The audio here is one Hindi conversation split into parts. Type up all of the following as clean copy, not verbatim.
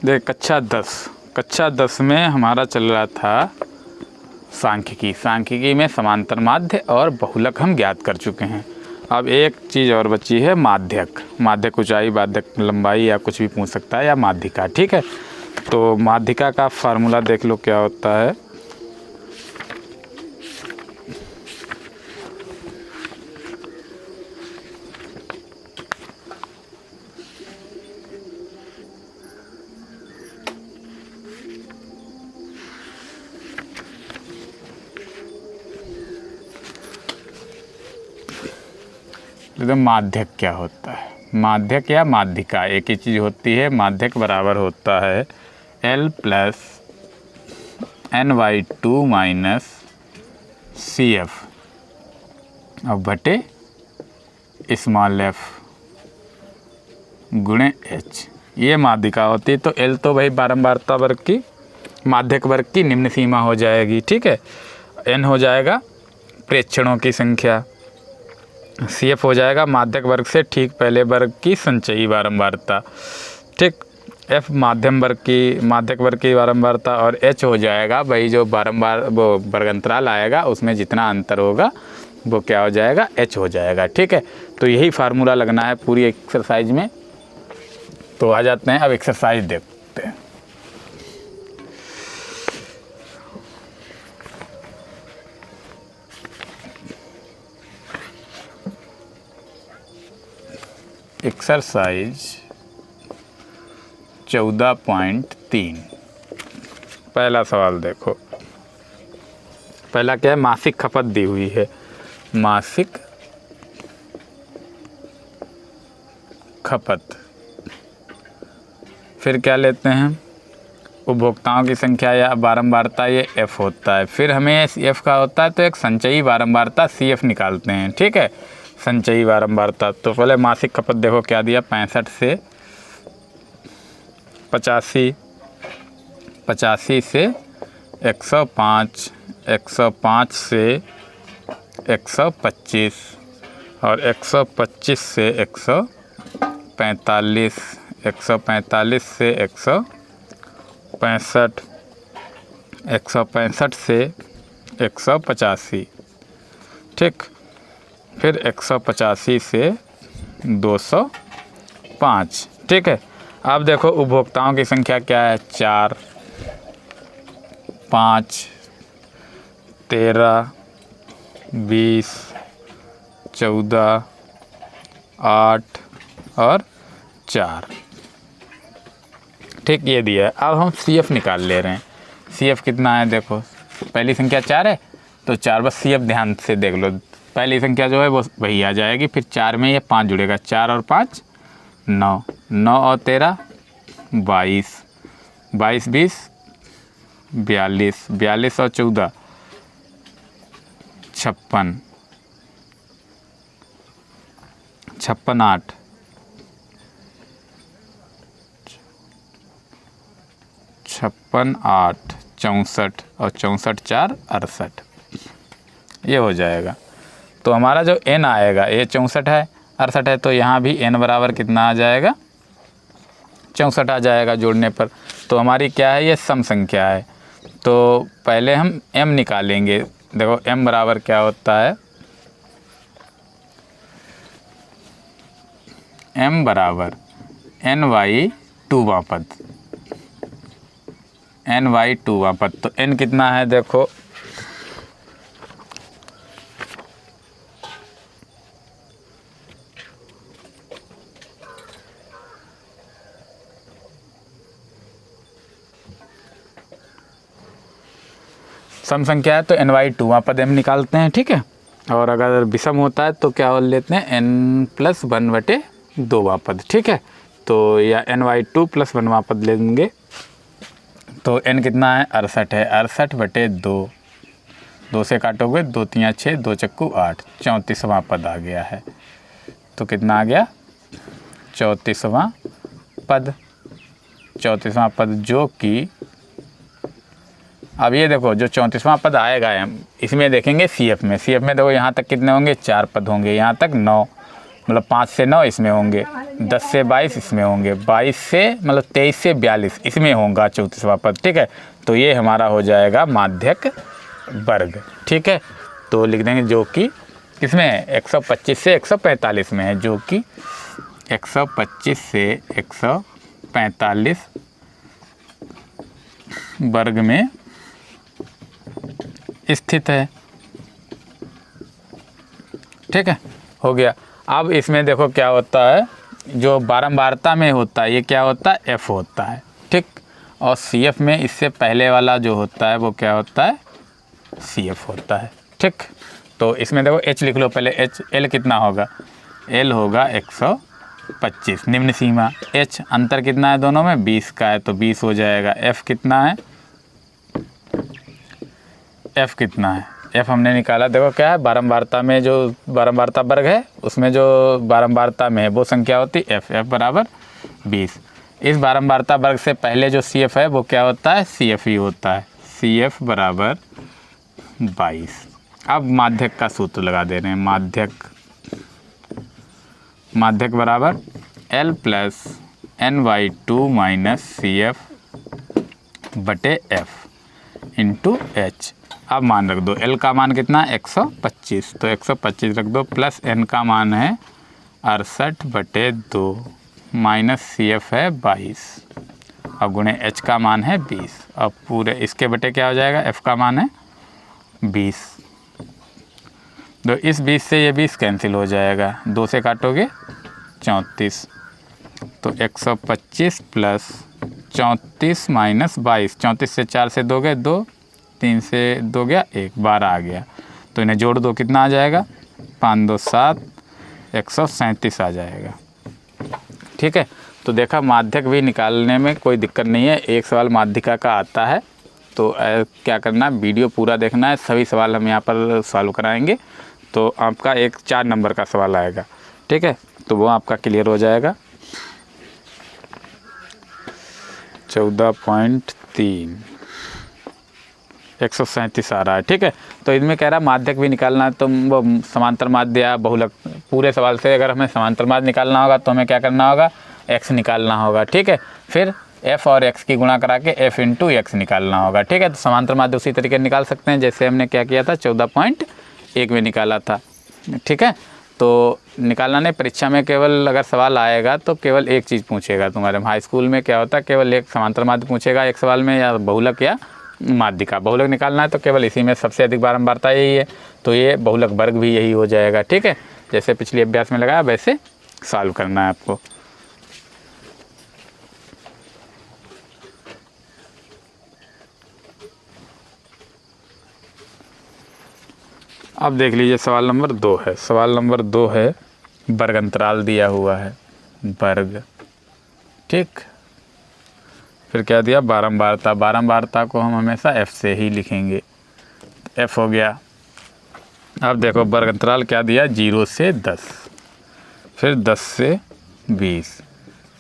देख कक्षा 10 में हमारा चल रहा था सांख्यिकी में समांतर माध्य और बहुलक हम ज्ञात कर चुके हैं। अब एक चीज़ और बची है, माध्यक ऊंचाई, माध्यक लंबाई या कुछ भी पूछ सकता है, या माध्यिका। ठीक है, तो माध्यिका का फार्मूला देख लो क्या होता है। तो माध्यक क्या होता है, माध्यक या माध्यिका एक ही चीज़ होती है। माध्यक बराबर होता है L plus NY2 minus CF अब बटे स्मॉल f गुणे h, ये माध्यिका होती है। तो L तो भाई बारंबारता वर्ग की, माध्यक वर्ग की निम्न सीमा हो जाएगी। ठीक है, N हो जाएगा प्रेक्षणों की संख्या, CF हो जाएगा माध्यक वर्ग से ठीक पहले वर्ग की संचयी बारंबारता। ठीक, F माध्यक वर्ग की बारंबारता, और H हो जाएगा भाई जो वो वर्गंतराल आएगा उसमें जितना अंतर होगा वो क्या हो जाएगा, H हो जाएगा। ठीक है, तो यही फार्मूला लगना है पूरी एक्सरसाइज में। तो आ जाते हैं अब एक्सरसाइज देखते हैं। एक्सरसाइज 14.3 पहला सवाल देखो। पहला क्या है, मासिक खपत दी हुई है, मासिक खपत। फिर क्या लेते हैं, उपभोक्ताओं की संख्या या बारंबारता, ये F होता है। फिर हमें F का होता है तो एक संचयी बारंबारता CF निकालते हैं। ठीक है, संचयी बारंबारता। तो पहले मासिक खपत देखो क्या दिया, 65 से 85, 85 से 105, 105 से 125 और 125 से 145, 145 से 165, 165 से 185। ठीक, फिर 185 से 205। ठीक है, अब देखो उपभोक्ताओं की संख्या क्या है, 4, 5, 13, 20, 14, 8 और 4। ठीक, ये दिया है। अब हम CF निकाल ले रहे हैं। CF कितना है, देखो पहली संख्या 4 है तो 4, बस CF ध्यान से देख लो, पहली संख्या जो है वो वही आ जाएगी। फिर 4 में ये 5 जुड़ेगा, 4 और 5 9, 9 और 13 22, 22 20 42, 42 और 14 56, 56 8 56 8 64 और 64 4 68, ये हो जाएगा। तो हमारा जो N आएगा, ये 64 है, 68 है, तो यहाँ भी N बराबर कितना आ जाएगा, 64 आ जाएगा जोड़ने पर। तो हमारी क्या है, ये सम संख्या है। तो पहले हम M निकालेंगे। देखो M बराबर क्या होता है, M बराबर NY2वां पद, NY2वां पद। तो N कितना है, देखो सम संख्या है तो NY2वां पद हम निकालते हैं। ठीक है, और अगर विषम होता है तो क्या लेते हैं, N+1/2वां पद। ठीक है, तो या NY2+1वां पद लेंगे। तो N कितना है, 68 है, 68/2, 2 से काटोगे 2 3 6, 2 चक्कू 8, 34वां पद आ गया है। तो कितना आ गया, 34वां पद, 34वां पद, जो कि अब ये देखो जो 34वां पद आएगा हम इसमें देखेंगे CF में। CF में देखो यहाँ तक कितने होंगे, 4 पद होंगे, यहाँ तक 9, मतलब 5 से 9 इसमें होंगे, 10 से 22 इसमें होंगे, 22 से मतलब 23 से 42 इसमें होगा 34वां पद। ठीक है, तो ये हमारा हो जाएगा माध्यक वर्ग। ठीक है, तो लिख देंगे जो कि किसमें है, 125 से 145 में है, जो कि 125 से 145 वर्ग में स्थित है। ठीक है, हो गया। अब इसमें देखो क्या होता है, जो बारंबारता में होता है ये क्या होता है, एफ होता है। ठीक, और सी एफ में इससे पहले वाला जो होता है वो क्या होता है, सी एफ होता है। ठीक, तो इसमें देखो एच लिख लो पहले, एच एल कितना होगा, एल होगा 125 निम्न सीमा, एच अंतर कितना है दोनों में 20 का है तो 20 हो जाएगा। एफ कितना है, एफ कितना है, एफ हमने निकाला, देखो क्या है, बारंबारता में जो बारंबारता वर्ग है उसमें जो बारंबारता में है वो संख्या होती है एफ, एफ बराबर 20। इस बारंबारता वर्ग से पहले जो सी एफ है वो क्या होता है, सी एफ ही होता है, सी एफ बराबर 22। अब माध्यक का सूत्र लगा दे रहे हैं, माध्यक बराबर L plus N by 2 minus C F बटे एफ इंटू एच। अब मान रख दो, एल का मान कितना है 125, तो 125 रख दो, प्लस एन का मान है 68 बटे 2 माइनस सी एफ है 22 और गुणे एच का मान है 20। अब पूरे इसके बटे क्या हो जाएगा, एफ का मान है 20, तो इस 20 से ये 20 कैंसिल हो जाएगा, 2 से काटोगे 34, तो 125 प्लस 34 माइनस 22, 34 से 4 से दोगे 2, 3 से 2 गया 1, 12 आ गया, तो इन्हें जोड़ दो कितना आ जाएगा, 5 2 7, 137 आ जाएगा। ठीक है, तो देखा माध्यक भी निकालने में कोई दिक्कत नहीं है, एक सवाल माध्यिका का आता है, तो क्या करना, वीडियो पूरा देखना है, सभी सवाल हम यहाँ पर सॉल्व कराएंगे, तो आपका एक 4 नंबर का सवाल आएगा। ठीक है, तो वो आपका क्लियर हो जाएगा। 14.3 137 आ रहा है। ठीक है, तो इसमें कह रहा है माध्यक भी निकालना है, तो वो समांतर माध्य या बहुलक, पूरे सवाल से अगर हमें समांतर माध्य निकालना होगा तो हमें क्या करना होगा, x निकालना होगा। ठीक है, फिर f और x की गुणा करा के f इंटू एक्स निकालना होगा। ठीक है, तो समांतर माध्य उसी तरीके निकाल सकते हैं जैसे हमने क्या किया था 14.1 में निकाला था। ठीक है, तो निकालना नहीं, परीक्षा में केवल अगर सवाल आएगा तो केवल एक चीज़ पूछेगा तुम्हारे, हाई स्कूल में क्या होता है केवल एक समांतर माध्य पूछेगा एक सवाल में, या बहुलक या माध्यिका। बहुलक निकालना है तो केवल इसी में सबसे अधिक बारंबारता यही है, तो ये बहुलक वर्ग भी यही हो जाएगा। ठीक है, जैसे पिछले अभ्यास में लगाया वैसे सॉल्व करना है आपको। अब देख लीजिए सवाल नंबर 2 है, सवाल नंबर 2 है, वर्ग अंतराल दिया हुआ है, वर्ग। ठीक, फिर क्या दिया, बारंबारता, बारंबारता को हम हमेशा f से ही लिखेंगे, f हो गया। अब देखो वर्ग अंतराल क्या दिया, 0 से 10, फिर 10 से 20,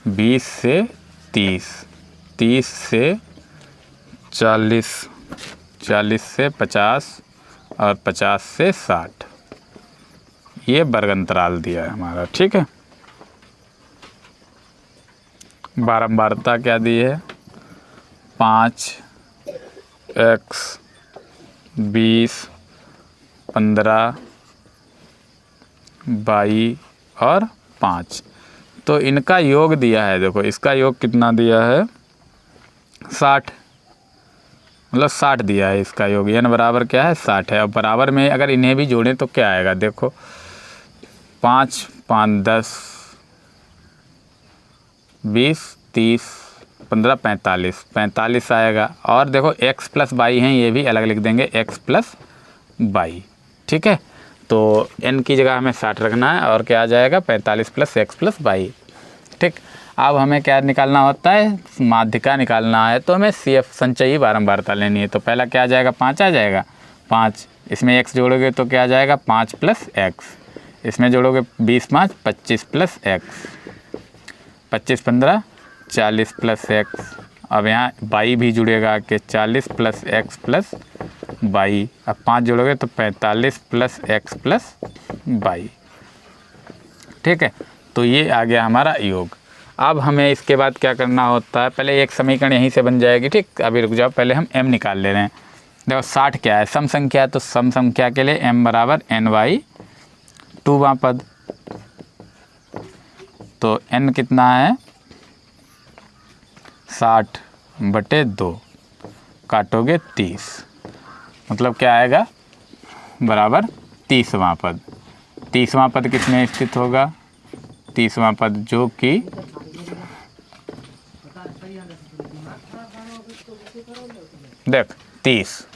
20 से 30, 30 से 40, 40 से 50 और 50 से 60, ये वर्ग अंतराल दिया है हमारा। ठीक है, बारंबारता क्या दी है, 5, x, 20, 15, 22 और 5, तो इनका योग दिया है, देखो इसका योग कितना दिया है 60, मतलब 60 दिया है इसका योग, n बराबर क्या है 60 है। और बराबर में अगर इन्हें भी जोड़ें तो क्या आएगा, देखो 5 5 10 20 30 15 45, 45 आएगा। और देखो x प्लस वाई हैं, ये भी अलग लिख देंगे, x प्लस वाई। ठीक है, तो n की जगह हमें 60 रखना है और क्या आ जाएगा 45 प्लस x प्लस वाई। ठीक, अब हमें क्या निकालना होता है, माध्यिका निकालना है, तो हमें CF संचयी बारंबारता लेनी है। तो पहला क्या आ जाएगा, 5 आ जाएगा, 5, इसमें x जोड़ोगे तो क्या आ जाएगा 5 प्लस x, इसमें जोड़ोगे 20 5 25 प्लस x, 25 15 40 प्लस x, अब यहाँ वाई भी जुड़ेगा कि 40 प्लस x प्लस वाई, अब 5 जोड़ोगे तो 45 प्लस x प्लस वाई। ठीक है, तो ये आ गया हमारा योग। अब हमें इसके बाद क्या करना होता है, पहले एक समीकरण यहीं से बन जाएगी, ठीक। अभी रुक जाओ, पहले हम m निकाल ले रहे हैं। देखो 60 क्या है, सम संख्या है, तो सम संख्या के लिए m बराबर ny2वां पद, तो n कितना है 60/2, काटोगे 30, मतलब क्या आएगा बराबर 30वां पद। 30वां पद किसमें स्थित होगा, 30वां पद जो कि देख 30,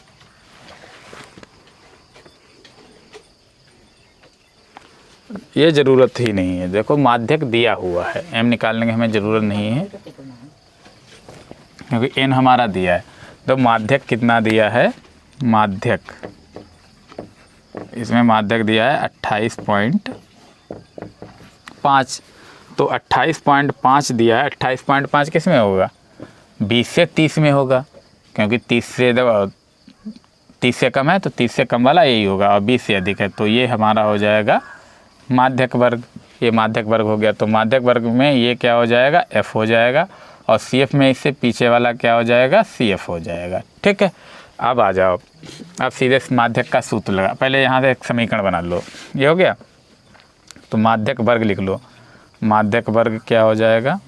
ये ज़रूरत ही नहीं है, देखो माध्यक दिया हुआ है, m निकालने की हमें ज़रूरत नहीं है क्योंकि n हमारा दिया है। तो माध्यक कितना दिया है, माध्यक इसमें माध्यक दिया है 28.5, तो 28.5 दिया है। 28.5 किस में होगा, 20 से 30 में होगा, क्योंकि 30 से कम है तो 30 से कम वाला यही होगा, और 20 से अधिक है तो ये हमारा हो जाएगा माध्यक वर्ग। ये माध्यक वर्ग हो गया, तो माध्यक वर्ग में ये क्या हो जाएगा, f हो जाएगा, और CF में इससे पीछे वाला क्या हो जाएगा, CF हो जाएगा, ठीक है। अब आ जाओ, अब सीधे माध्यक का सूत्र लगा, पहले यहाँ से एक समीकरण बना लो, ये हो गया, तो माध्यक वर्ग लिख लो। माध्यक वर्ग क्या हो जाएगा,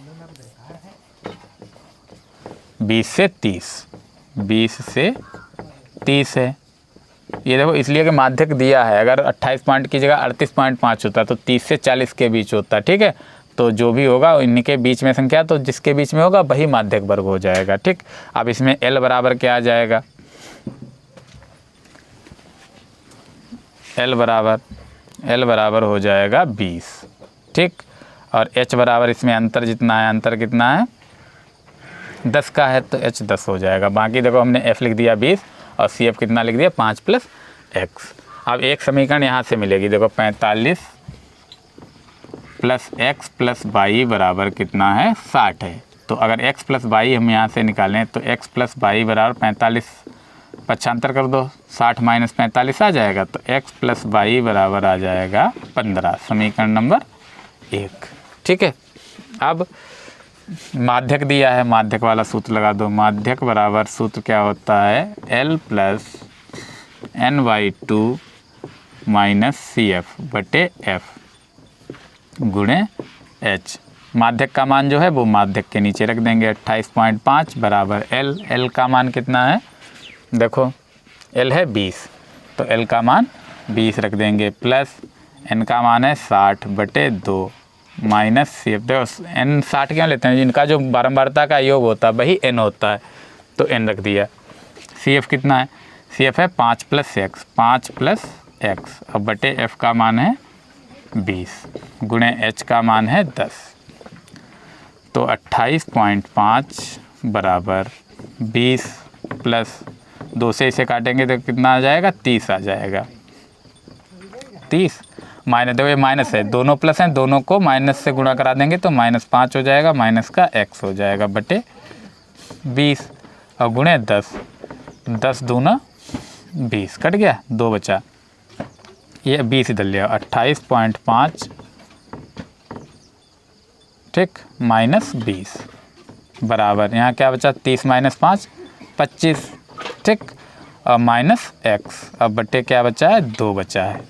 20 से 30, 20 से 30 है, ये देखो इसलिए कि माध्यक दिया है। अगर 28 पॉइंट की जगह 38.5 होता तो 30 से 40 के बीच होता, ठीक है। तो जो भी होगा इन्हीं के बीच में संख्या, तो जिसके बीच में होगा वही माध्यक वर्ग हो जाएगा, ठीक। अब इसमें L बराबर क्या आ जाएगा, L बराबर हो जाएगा 20, ठीक। और H बराबर इसमें अंतर जितना है, अंतर कितना है 10 का है, तो H 10 हो जाएगा। बाकी देखो हमने F लिख दिया 20 और CF कितना लिख दिया 5 + x। अब एक समीकरण यहाँ से मिलेगी, देखो 45 + x + y बराबर कितना है 60 है। तो अगर x + y हम यहाँ से निकालें तो x + y बराबर 45, 75 कर दो, 60 - 45 आ जाएगा, तो x + y बराबर आ जाएगा 15, समीकरण नंबर 1, ठीक है। अब माध्यक दिया है, माध्यक वाला सूत्र लगा दो। माध्यक बराबर सूत्र क्या होता है, L + ny2 - CF/F गुणे h। माध्यक का मान जो है वो माध्यक के नीचे रख देंगे, 28.5 बराबर L का मान कितना है, देखो L है 20, तो L का मान 20 रख देंगे, प्लस n का मान है 60/2 माइनस CF। देखो n 60 क्यों लेते हैं, इनका जो बारंबारता का योग होता है वही n होता है, तो n रख दिया। CF कितना है, CF है 5 + x अब बटे f का मान है 20 गुणे h का मान है 10, तो 28.5 बराबर 20 प्लस 2 से इसे काटेंगे तो कितना आ जाएगा, 30 आ जाएगा। 30 माइनस, देखो ये माइनस है, दोनों प्लस हैं, दोनों को माइनस से गुणा करा देंगे तो -5 हो जाएगा, माइनस का x हो जाएगा बटे 20 और गुणे 10, 10 दूना 20, कट गया, 2 बचा, ये 20 इधर लिया, 28.5 ठीक -20 बराबर, यहाँ क्या बचा, 30 - 5 25 ठीक, और माइनस x, अब बटे क्या बचा है, 2 बचा है।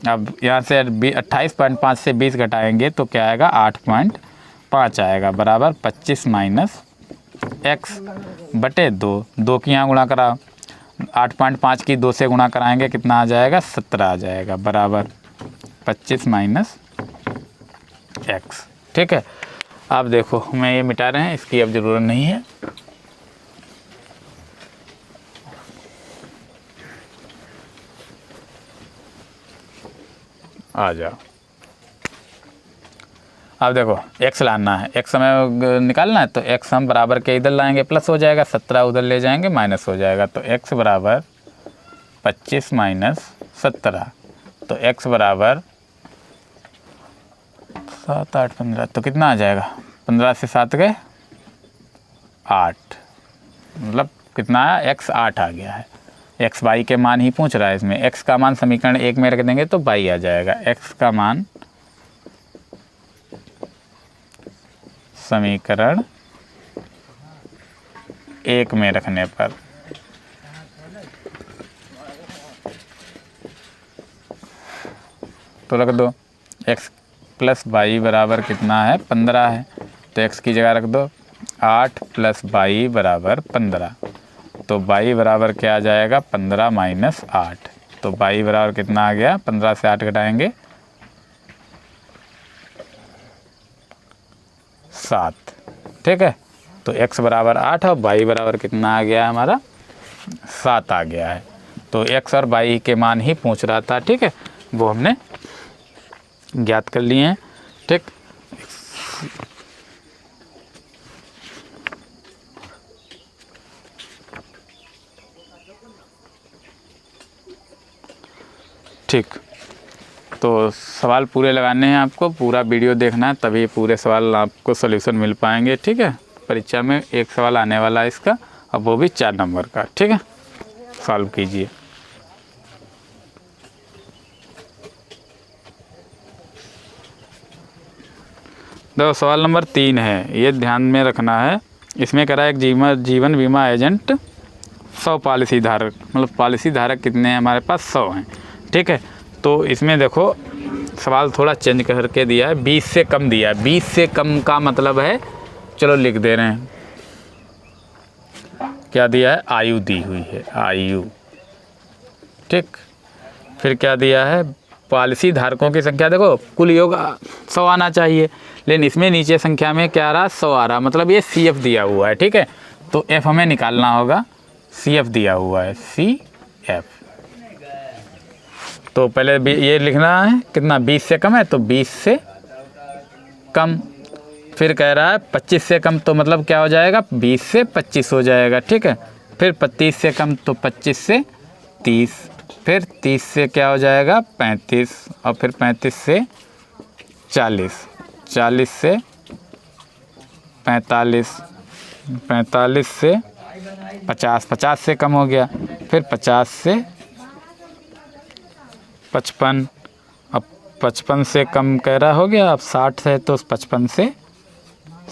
अब यहाँ से 28.5 से 20 घटाएंगे तो क्या आएगा, 8.5 आएगा बराबर 25 - x बटे 2, 2 की यहाँ गुणा करा, 8.5 की 2 से गुणा कराएंगे कितना आ जाएगा, 17 आ जाएगा बराबर 25 - x, ठीक है। अब देखो हमें ये मिटा रहे हैं, इसकी अब ज़रूरत नहीं है। आ जाओ, अब देखो x लाना है, x हमें निकालना है, तो x हम बराबर के इधर लाएंगे, प्लस हो जाएगा, 17 उधर ले जाएंगे माइनस हो जाएगा, तो x बराबर 25 - 17, तो x बराबर 7 8 15, तो कितना आ जाएगा, 15 से 7 गए 8, मतलब कितना आया, x 8 आ गया है। x y के मान ही पूछ रहा है इसमें, x का मान समीकरण 1 में रख देंगे तो y आ जाएगा, x का मान समीकरण 1 में रखने पर तो रख दो x प्लस वाई बराबर कितना है 15 है, तो x की जगह रख दो 8 प्लस वाई बराबर 15, तो y बराबर क्या आ जाएगा 15 माइनस 8, तो y बराबर कितना आ गया 15 से 8 घटाएंगे 7, ठीक है। तो x बराबर 8 और y बराबर कितना आ गया हमारा 7 आ गया है। तो x और y के मान ही पूछ रहा था, ठीक है, वो हमने ज्ञात कर लिए हैं, ठीक। ठीक, तो सवाल पूरे लगाने हैं, आपको पूरा वीडियो देखना है, तभी पूरे सवाल आपको सॉल्यूशन मिल पाएंगे, ठीक है। परीक्षा में एक सवाल आने वाला है इसका, और वो भी 4 नंबर का, ठीक है। सॉल्व कीजिए। देखो सवाल नंबर 3 है, ये ध्यान में रखना है। इसमें कह रहा है एक जीवन बीमा एजेंट 100 पॉलिसी धारक, मतलब पॉलिसी धारक कितने हैं हमारे पास 100 हैं, ठीक है। तो इसमें देखो सवाल थोड़ा चेंज करके दिया है, 20 से कम दिया है। 20 से कम का मतलब है, चलो लिख दे रहे हैं, क्या दिया है आयु दी हुई है, आयु, ठीक। फिर क्या दिया है पॉलिसी धारकों की संख्या, देखो कुल योग 100 आना चाहिए, लेकिन इसमें नीचे संख्या में क्या आ रहा 100 आ रहा, मतलब ये CF दिया हुआ है, ठीक है। तो F हमें निकालना होगा, CF दिया हुआ है, CF। तो पहले ये लिखना है कितना 20 से कम है, तो 20 से कम। फिर कह रहा है 25 से कम, तो मतलब क्या हो जाएगा 20 से 25 हो जाएगा, ठीक है। फिर 30 से कम, तो 25 से 30, फिर 30 से क्या हो जाएगा 35, और फिर 35 से 40, 40 से 45, 45 से 50, 50 से कम हो गया, फिर 50 से 55, अब 55 से कम कह रहा हो गया, अब 60 है तो 55 से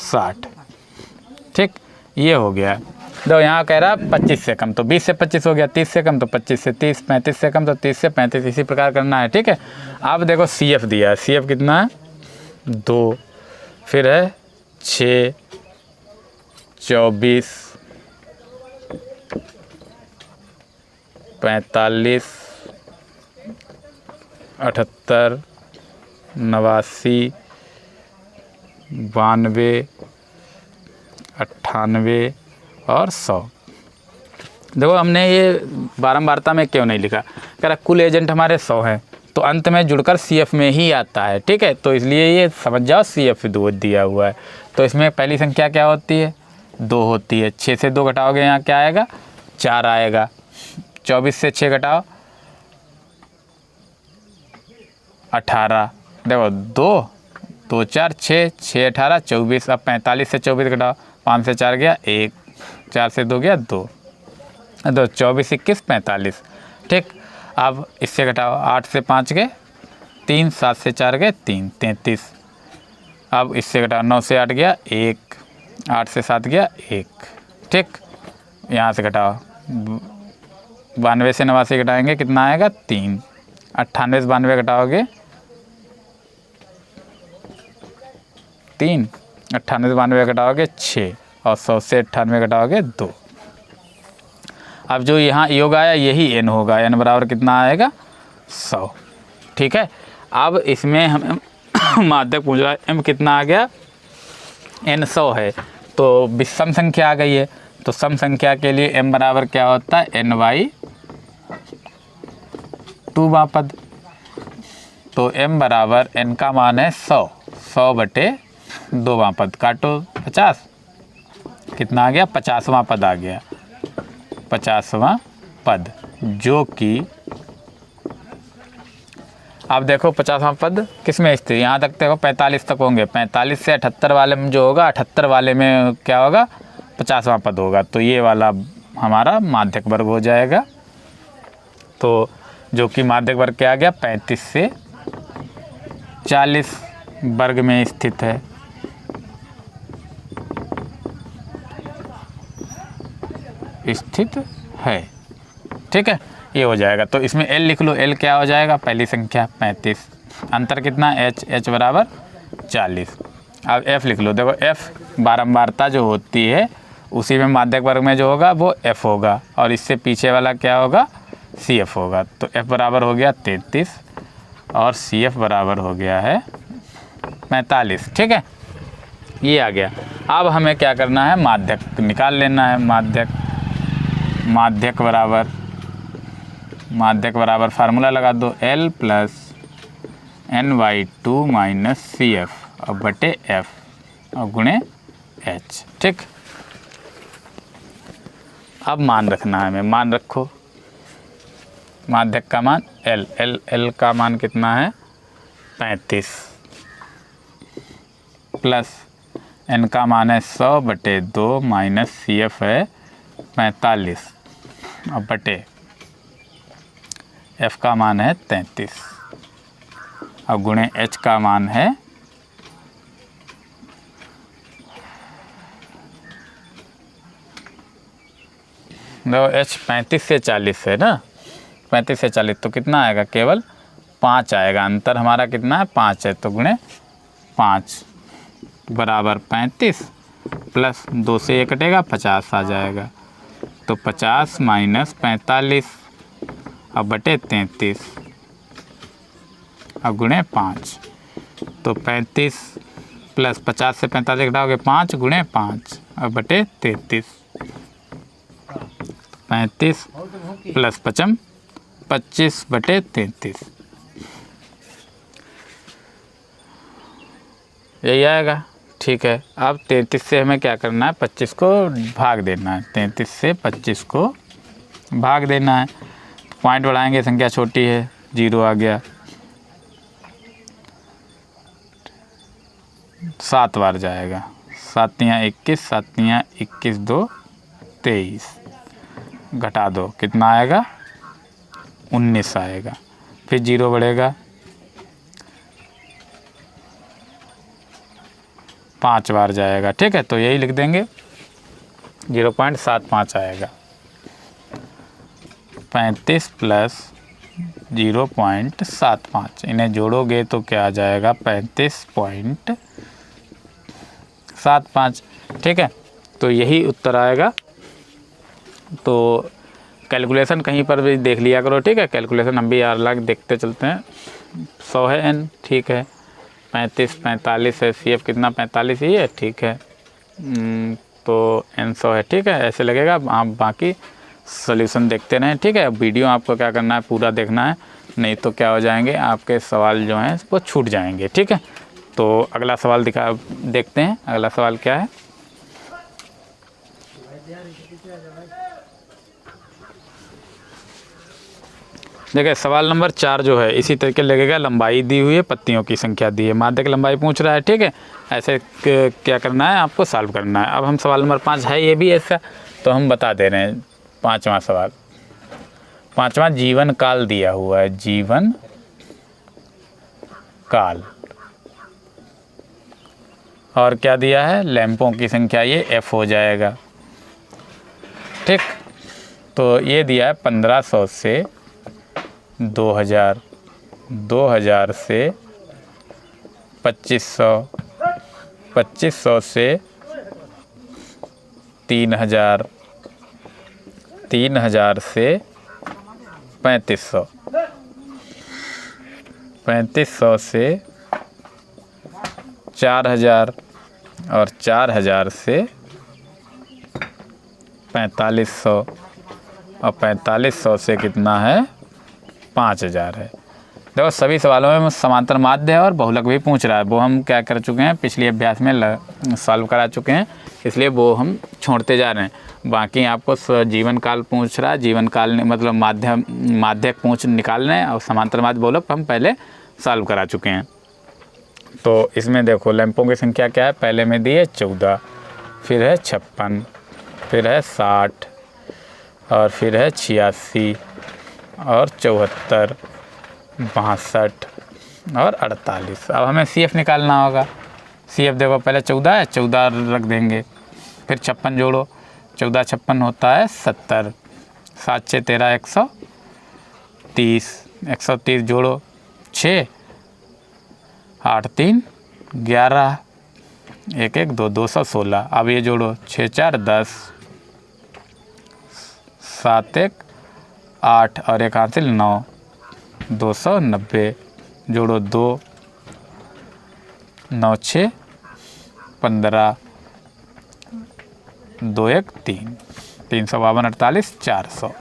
60, ठीक, ये हो गया। दो यहाँ कह रहा 25 से कम, तो 20 से 25 हो गया, 30 से कम तो 25 से 30, 35 से कम तो 30 से 35, इसी प्रकार करना है, ठीक है। अब देखो CF दिया है, CF कितना है 2, फिर है 6, 24, 45, 78, 89, 92, 98 और 100। देखो हमने ये बारंबारता में क्यों नहीं लिखा, कह रहा कुल एजेंट हमारे 100 हैं, तो अंत में जुड़कर CF में ही आता है, ठीक है। तो इसलिए ये समझ जाओ CF 2 दिया हुआ है। तो इसमें पहली संख्या क्या होती है 2 होती है, 6 से 2 घटाओगे यहाँ क्या आएगा 4 आएगा, 24 से 6 घटाओ 18, देखो 2 2 4 6 6 18 24, अब 45 से 24 घटाओ, 5 से 4 गया 1, 4 से 2 गया 2, 24 21 45, ठीक। अब इससे घटाओ 8 से 5 गए 3, 7 से 4 गए 3, 33। अब इससे घटाओ 9 से 8 गया 1, 8 से 7 गया 1, ठीक। यहाँ से घटाओ 92 से 89 घटाएंगे कितना आएगा 3, 98 से 92 घटाओगे 3, 98 से 92 घटाओगे 6, और 100 से 98 घटाओगे 2। अब जो यहाँ योग आया यही n होगा, n बराबर कितना आएगा 100, ठीक है। अब इसमें हमें माध्यक पूछ रहा है m कितना आ गया, n 100 है, तो विषम संख्या आ गई है, तो सम संख्या के लिए m बराबर क्या होता है n/2 पद। तो m बराबर n का मान है 100, 100/2 पद, काटो 50, कितना आ गया 50वां पद आ गया, 50वां पद, जो कि अब देखो 50वां पद किस में स्थित, यहाँ तक देखो 45 तक होंगे, 45 से 78 वाले में जो होगा 78 वाले में क्या होगा 50वां पद होगा, तो ये वाला हमारा माध्यक वर्ग हो जाएगा। तो जो कि माध्यक वर्ग क्या आ गया 35 से 40 वर्ग में स्थित है, स्थित है। ठीक है, ये हो जाएगा। तो इसमें L लिख लो, L क्या हो जाएगा, पहली संख्या 35, अंतर कितना H बराबर 40। अब F लिख लो, देखो F बारंबारता जो होती है उसी में माध्यक वर्ग में जो होगा वो F होगा, और इससे पीछे वाला क्या होगा, CF होगा। तो F बराबर हो गया 33 और CF बराबर हो गया है 45। ठीक है, ये आ गया। अब हमें क्या करना है, माध्यक निकाल लेना है। माध्यक बराबर फार्मूला लगा दो, L plus N/2 minus CF और बटे F और गुणे H। ठीक, अब मान रखना है हमें, मान रखो। माध्यक का मान L का मान कितना है 35 प्लस N का मान है 100/2 माइनस CF है 45 और बटे F का मान है 33 और गुणे H का मान है 35 से 40 है ना, 35 से 40 तो कितना आएगा, केवल 5 आएगा। अंतर हमारा कितना है 5 है, तो गुणे 5 बराबर 35 प्लस 2 से 1 कटेगा 50 आ जाएगा। तो 50 माइनस 45 और बटे 33 और गुणे 5। तो 35 प्लस 50 से 45 घटाओगे 5 गुणे 5 और बटे 33। 35 प्लस 55 25/33 यही आएगा। ठीक है, अब 33 से हमें क्या करना है, 25 को भाग देना है। 33 से 25 को भाग देना है। पॉइंट बढ़ाएंगे, संख्या छोटी है, 0 आ गया। 7 बार जाएगा, 7 या 21, 7 या 21 2 23 घटा दो कितना आएगा 19 आएगा। फिर 0 बढ़ेगा, 5 बार जाएगा। ठीक है, तो यही लिख देंगे 0.75 आएगा। 35 प्लस 0.75 इन्हें जोड़ोगे तो क्या आ जाएगा 35.75। ठीक है, तो यही उत्तर आएगा। तो कैलकुलेशन कहीं पर भी देख लिया करो। ठीक है, कैलकुलेशन हम भी अलग देखते चलते हैं। 100 है n, ठीक है, 35 45 है, CF कितना 45 ही है। ठीक है, तो n 100 है। ठीक है, ऐसे लगेगा। आप बाकी सॉल्यूशन देखते रहें। ठीक है, वीडियो आपको क्या करना है, पूरा देखना है, नहीं तो क्या हो जाएंगे, आपके सवाल जो हैं वो छूट जाएंगे। ठीक है, तो अगला सवाल देखते हैं। अगला सवाल क्या है, देखिए सवाल नंबर 4 जो है इसी तरीके लगेगा। लंबाई दी हुई है, पत्तियों की संख्या दी है, माध्यक लंबाई पूछ रहा है। ठीक है, ऐसे क्या करना है, आपको सॉल्व करना है। अब हम सवाल नंबर 5 है, ये भी ऐसा, तो हम बता दे रहे हैं। 5वां सवाल, 5वां जीवन काल दिया हुआ है, जीवन काल, और क्या दिया है, लैंपों की संख्या, ये F हो जाएगा। ठीक, तो ये दिया है 1500 से 2000, 2000 से 2500, 2500 से 3000, 3000 से 3500, 3500 से 4000 और 4000 से 4500 और 4500 से कितना है 5000 है। देखो सभी सवालों में समांतर माध्य है और बहुलक भी पूछ रहा है, वो हम क्या कर चुके हैं, पिछले अभ्यास में सॉल्व करा चुके हैं, इसलिए वो हम छोड़ते जा रहे हैं। बाकी आपको जीवन काल पूछ रहा है, जीवन काल मतलब माध्यक पूछ निकालना है, और समांतर माध्य बहुलक हम पहले सॉल्व करा चुके हैं। तो इसमें देखो लैंपों की संख्या क्या है, पहले में दी है 14, फिर है 56, फिर है 60 और फिर है 86 और 74, 62 और 48। अब हमें CF निकालना होगा। CF देखो पहले 14 है, 14 रख देंगे, फिर 56 जोड़ो 14 56 होता है 70, 7 6 13 130, 130 जोड़ो 6, 8 3 11, 1 1 2 216। अब ये जोड़ो 6 4 10, 7 1 8 और 1 हासिल 9, 290 जोड़ो 2, 9 6 15, 2 1 3, 352 48 400।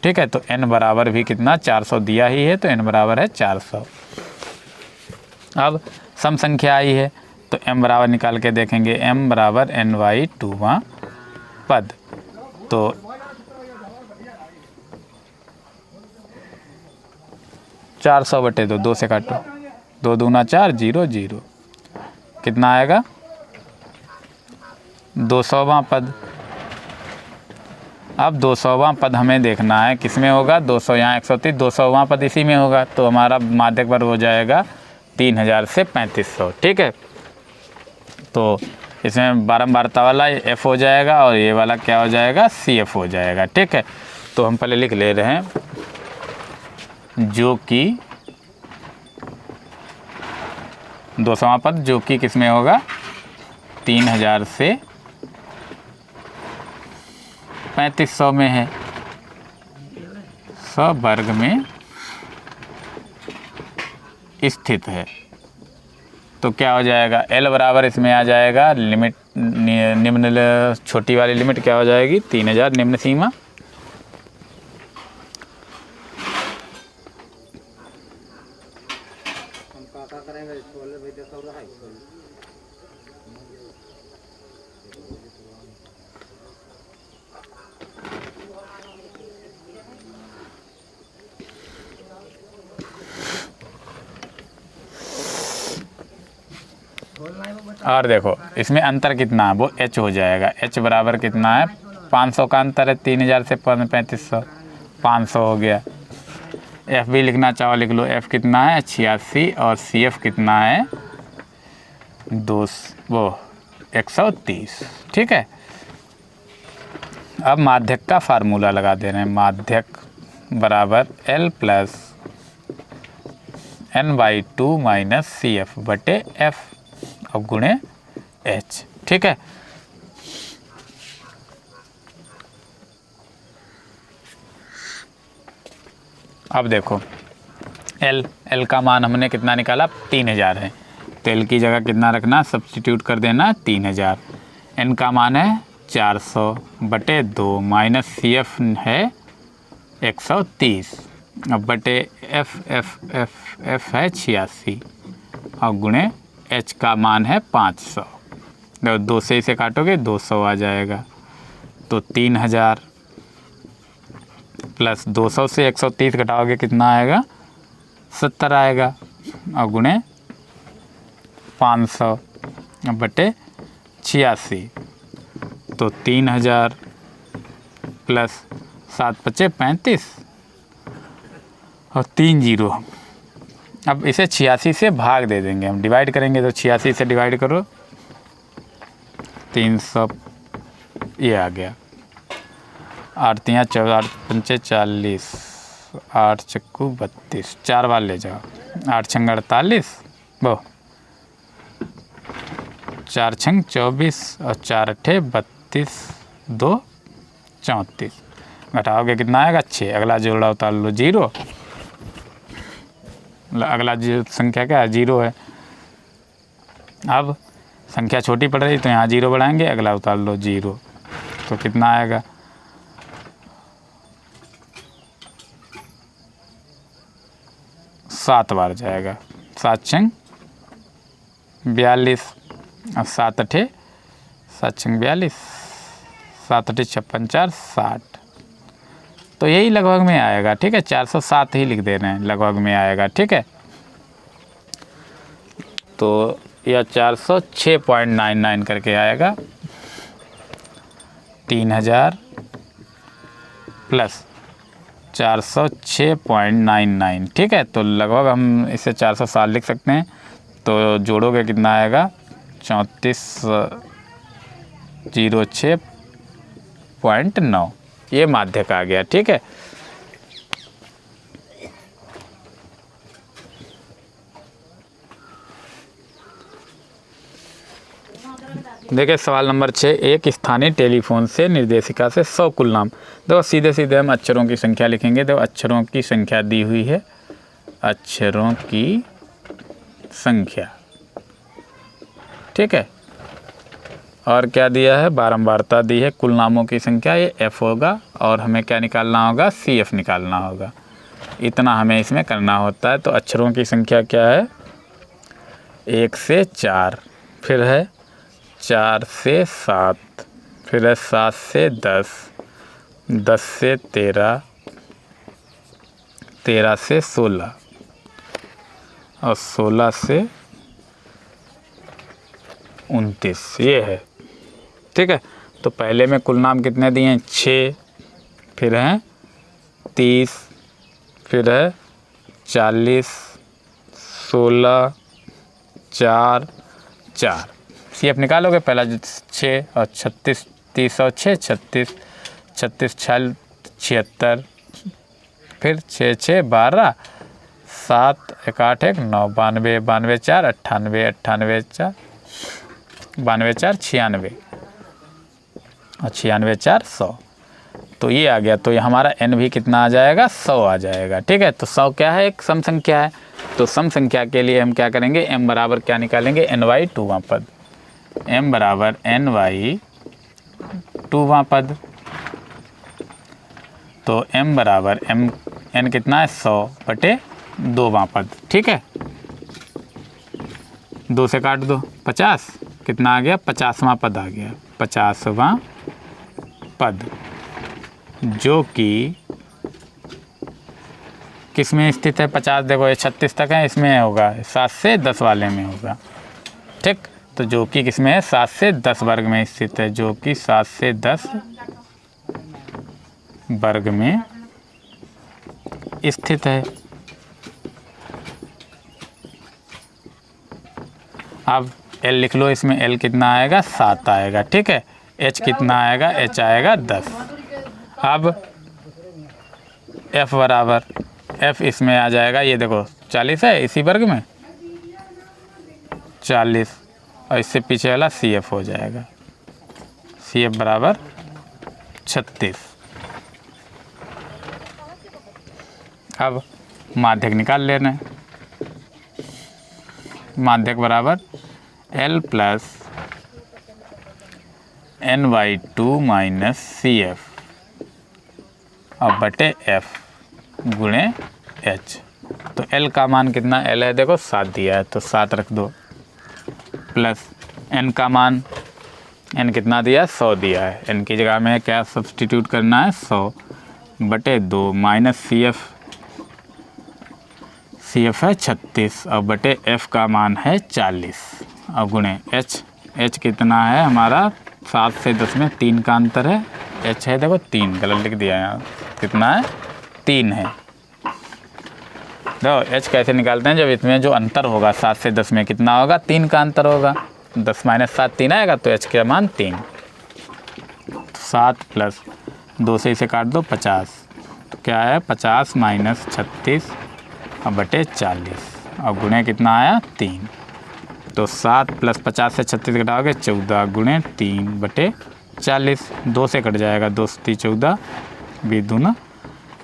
ठीक है, तो n बराबर भी कितना 400 दिया ही है, तो n बराबर है 400। अब सम संख्या आई है तो m बराबर निकाल के देखेंगे, m बराबर n/2वां पद। तो चार सौ बटे दो से काटो, 2 दूना 4 0 0, कितना आएगा 200वां पद। अब 200वां पद हमें देखना है किस में होगा, 200 यहाँ 130, 200वां पद इसी में होगा, तो हमारा माध्यक वर्ग हो जाएगा 3000 से 3500। ठीक है, तो इसमें बारंबारता वाला f हो जाएगा और ये वाला क्या हो जाएगा, CF हो जाएगा। ठीक है, तो हम पहले लिख ले रहे हैं, जो कि 200वां पद जो कि किस में होगा, 3000 से 3500 में है, 100 वर्ग में स्थित है। तो क्या हो जाएगा, L बराबर इसमें आ जाएगा लिमिट, निम्न छोटी वाली लिमिट क्या हो जाएगी 3000 निम्न सीमा, और देखो इसमें अंतर कितना है, वो h हो जाएगा। h बराबर कितना है, 500 का अंतर है 3000 से 3500, 500 हो गया। f भी लिखना चाहो लिख लो, f कितना है 86 और CF कितना है 130। ठीक है, अब माध्यक का फार्मूला लगा दे रहे हैं, माध्यक बराबर L plus n/2 minus CF बटे F अब गुणे H। ठीक है, अब देखो L का मान हमने कितना निकाला 3000 है, तो L की जगह कितना रखना, सब्स्टिट्यूट कर देना 3000। N का मान है 400 बटे 2 माइनस CF है 130, अब बटे F है 86 और गुणे H का मान है 500। 2 से इसे काटोगे 200 आ जाएगा, तो 3000 प्लस 200 से 130 घटाओगे कितना आएगा 70 आएगा और गुणे 500 बटे 86, तो 3000 प्लस 7 5 35 और 3 0। अब इसे 86 से भाग दे देंगे, हम डिवाइड करेंगे तो 86 से डिवाइड करो 300, ये आ गया 8 3 14 8 5 40, 8 चक्कू 32, 4 बार ले जाओ, 8 छंग 48, वो 4 छंग 24 और 4 अठे 32, 2 34, घटाओगे कितना आएगा 6। अगला जोड़ा उतार लो 0, अगला जो संख्या क्या है 0 है। अब संख्या छोटी पड़ रही तो यहाँ 0 बढ़ाएंगे, अगला उतार लो 0, तो कितना आएगा 7 बार जाएगा, 7 छंग 42 और 7 अठे 7 छंग 42, 7 अठे 56 4 60, तो यही लगभग में आएगा। ठीक है, 407 ही लिख दे रहे हैं, लगभग में आएगा। ठीक है, तो यह 406.99 करके आएगा, 3000 प्लस 406.99। ठीक है, तो लगभग हम इसे 407 लिख सकते हैं, तो जोड़ोगे कितना आएगा 3406 1.9, ये माध्यक आ गया। ठीक है, देखिए सवाल नंबर 6, एक स्थानीय टेलीफोन से निर्देशिका से 100 कुल नाम। देखो सीधे सीधे हम अक्षरों की संख्या लिखेंगे। देखो अक्षरों की संख्या दी हुई है, अक्षरों की संख्या। ठीक है, और क्या दिया है, बारंबारता दी है, कुल नामों की संख्या, ये f होगा और हमें क्या निकालना होगा, CF निकालना होगा। इतना हमें इसमें करना होता है। तो अक्षरों की संख्या क्या है, 1 से 4, फिर है 4 से 7, फिर है 7 से 10, 10 से 13, 13 से 16 और 16 से 29, ये है। ठीक है, तो पहले में कुल नाम कितने दिए हैं, 6, फिर हैं 30, फिर है 40, 16, 4, 4। CF निकालोगे, पहला 6 और 36, 30 और 6 36, 36 6 76, फिर 6 6 12, 7 1 8 1 9, 92 92 4 98 98 4 92 4 96 और 96 4 100। तो ये आ गया। तो ये हमारा n भी कितना आ जाएगा, 100 आ जाएगा। ठीक है, तो 100 क्या है, एक सम संख्या है। तो सम संख्या के लिए हम क्या करेंगे, m बराबर क्या निकालेंगे, ny 2वां पद, m बराबर ny 2वां पद। तो m बराबर n कितना है, 100/2वां पद। ठीक है, 2 से काट दो, 50 कितना आ गया, 50वां पद आ गया, 50वां पद, जो कि किस में स्थित है, 50 देखो ये 36 तक है, इसमें होगा 7 से 10 वाले में होगा। ठीक, तो जो कि किस में है, 7 से 10 वर्ग में स्थित है, जो कि 7 से 10 वर्ग में स्थित है। अब L लिख लो, इसमें L कितना आएगा, 7 आएगा। ठीक है, H कितना आएगा, H आएगा 10। अब F बराबर, F इसमें आ जाएगा, ये देखो 40 है इसी वर्ग में, 40, और इससे पीछे वाला CF हो जाएगा, CF बराबर 36। अब माध्यक निकाल लेना है। माध्यक बराबर L plus ny2 minus CF और बटे F गुणे H। तो L का मान कितना, L है देखो 7 दिया है, तो 7 रख दो, प्लस N का मान, N कितना दिया है, 100 दिया है, N की जगह में क्या सब्सटीट्यूट करना है, 100 बटे 2 माइनस CF है 36 और बटे F का मान है 40 और गुणे H कितना है हमारा, 7 से 10 में 3 का अंतर है, H है देखो 3, गलत लिख दिया यहाँ, कितना है 3 है। देखो H कैसे निकालते हैं, जब इसमें जो अंतर होगा 7 से 10 में कितना होगा, 3 का अंतर होगा, 10 माइनस 7 3 आएगा, तो H का मान 3। 7 प्लस 2 से इसे काट दो, 50, तो क्या है 50 माइनस 36 और बटे 40 और गुणे कितना आया 3। तो 7 प्लस 50 से 36 घटाओगे 14 गुणे 3 बटे 40, 2 से कट जाएगा, 2 से 14 20 दूना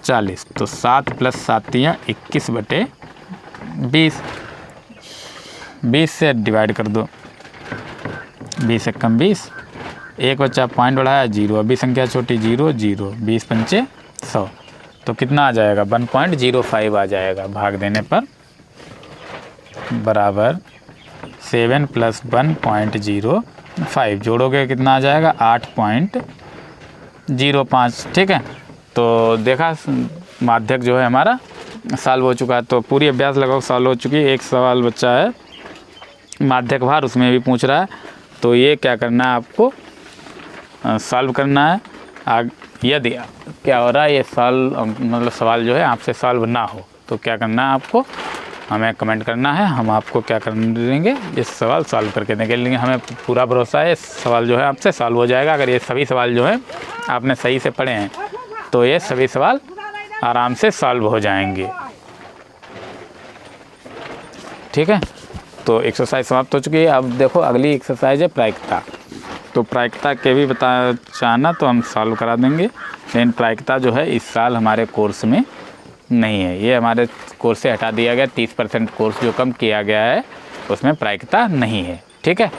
40। तो 7 प्लस 7 21 बटे 20, 20 से डिवाइड कर दो, 20 एक कम 20, एक बच्चा पॉइंट बढ़ाया 0, अभी संख्या छोटी 0 0, 20 पंचे 100, तो कितना आ जाएगा 1.05 आ जाएगा। भाग देने पर बराबर 7 प्लस 1.05, जोड़ोगे कितना आ जाएगा 8.05। ठीक है, तो देखा माध्यक जो है हमारा सॉल्व हो चुका है। तो पूरी अभ्यास लगभग सॉल्व हो चुकी है। एक सवाल बच्चा है माध्यक भार, उसमें भी पूछ रहा है, तो ये क्या करना है आपको, सॉल्व करना है। यदि क्या हो रहा है, ये सॉल्व मतलब सवाल जो है आपसे सॉल्व ना हो तो क्या करना है आपको, हमें कमेंट करना है, हम आपको क्या कर देंगे, ये सवाल सॉल्व करके देंगे। लेकिन हमें पूरा भरोसा है सवाल जो है आपसे सॉल्व हो जाएगा। अगर ये सभी सवाल जो है आपने सही से पढ़े हैं तो ये सभी सवाल आराम से सॉल्व हो जाएंगे। ठीक है, तो एक्सरसाइज समाप्त हो चुकी है। अब देखो अगली एक्सरसाइज है प्रायिकता। तो प्रायिकता के भी चाहना तो हम सॉल्व करा देंगे, लेकिन प्रायिकता जो है इस साल हमारे कोर्स में नहीं है, ये हमारे कोर्स से हटा दिया गया। 30% कोर्स जो कम किया गया है उसमें प्रायिकता नहीं है। ठीक है।